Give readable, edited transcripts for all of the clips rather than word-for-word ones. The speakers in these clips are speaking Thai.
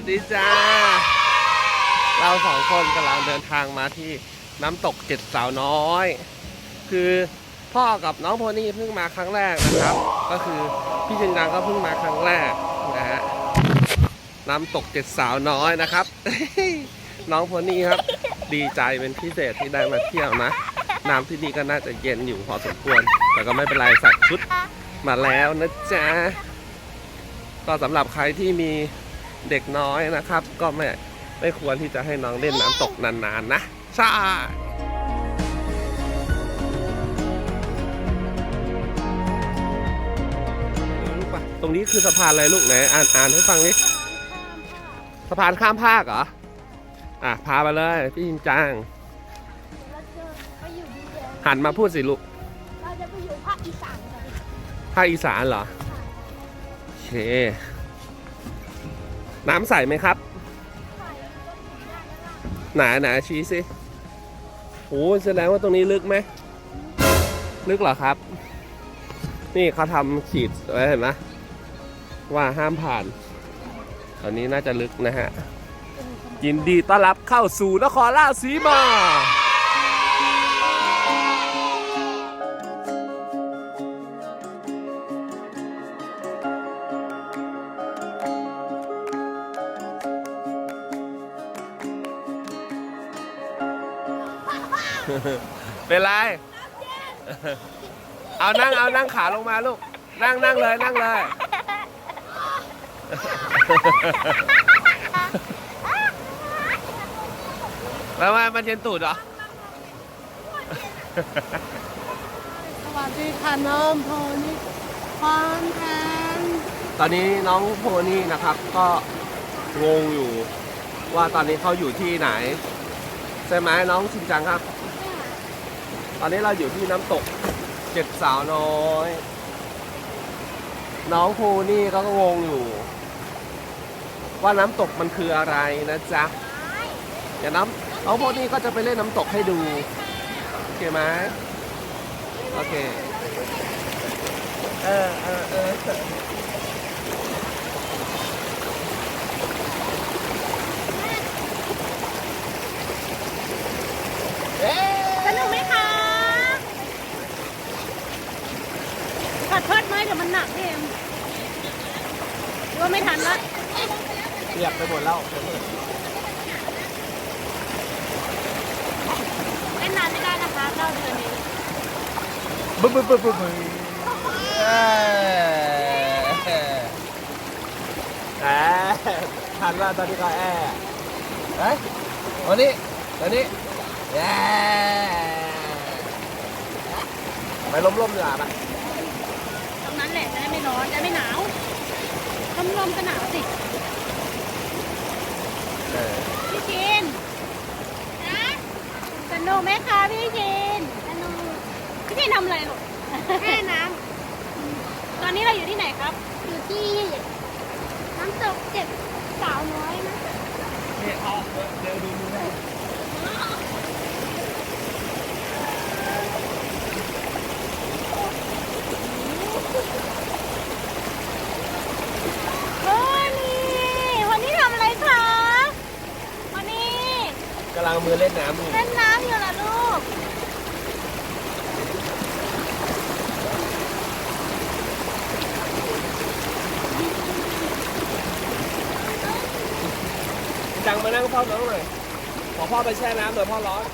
วัสดีจ้าเราสองคนกำลังเดินทางมาที่น้ำตกเจ็ดสาวน้อยคือพ่อกับน้องโพนี่เพิ่งมาครั้งแรกนะครับก็คือพี่ชินจังก็เพิ่งมาครั้งแรกนะฮะน้ำตกเจ็ดสาวน้อยนะครับ น้องโพนี่ครับดีใจเป็นพิเศษที่ได้มาเที่ยวนะน้ำที่นี่ก็น่าจะเย็นอยู่พอสมควรแต่ก็ไม่เป็นไรใส่ชุดมาแล้วนะจ๊ะก็สำหรับใครที่มีเด็กน้อยนะครับก็ไม่ควรที่จะให้น้องเล่นน้ำตกนานๆนะใช่ตรงนี้คือสะพานอะไรลูกไหนอ่านให้ฟังนิสะพานข้ามภาคเหรอพาไปเลยพี่จินจังหันมาพูดสิลูกเราจะไปอยู่ภาคอีสานกันภาคอีสานเหรอโอเคน้ำใสไหมครับหนาชี้สิโอ้แสดงว่าตรงนี้ลึกไหมลึกเหรอครับนี่เขาทำขีดไว้เห็นไหมว่าห้ามผ่านตอนนี้น่าจะลึกนะฮะยินดีต้อนรับเข้าสู่นครราชสีมาเป็นไรเอานั่งขาลงมาลูกนั่งเลยแล้วมันเย็นตูดเหรอสวัสดีค่ะน้องโพนี่คอนแทนตอนนี้น้องโพนี่นะครับก็งงอยู่ว่าตอนนี้เขาอยู่ที่ไหนใช่ไหมน้องชินจังครับตอนนี้เราอยู่ที่น้ำตกเจ็ดสาวน้อยน้องโพนี่ก็งงอยู่ว่าน้ำตกมันคืออะไรนะจ๊ะเดี๋ยวน้องโพนี่ก็จะไปเล่นน้ำตกให้ดูโอเคไหมโอเคสนุกไหมคะขัดเพิดไหมเดี๋ยวมันหนักเองหรือว่าไม่ทันละเปียกไปหมดแล้วเล่นนานไม่ได้นะคะเราเดือนนี้บึ้ทันว่าตอนนี้ก็ตอนนี้ไปล้มๆดีกว่าปะตรงนั้นแหละจะได้ไม่ร้อนจะไม่หนาวลมก็หนาวสิพี่ชินสนุกไหมคะพี่ชินสนุกพี่ชินทำอะไรหรอแค่น้ำตอนนี้เราอยู่ที่ไหนครับอยู่ที่น้ำตกเจ็ดสาวน้อยนะนี่เอาเดี๋ยวดูได้วันนี้ทำอะไรคะวันนี้กำลังมือเล่นน้ำอยู่เล่นน้ำอยู่ล่ะลูกจังมานั่งเฝ้าน้องหน่อยขอพ่อไปแช่น้ำหน่อยพ่อร้อน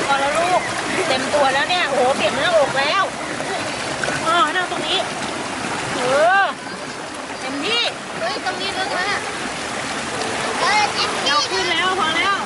พอแล้วลูกเต็มตัวแล้วเนี่ยโอ้โหเปียกหน้าอกแล้วนั่งตรงนี้เต็มที่ตรงนี้แล้วนะเราขึ้นแล้วพอแล้ว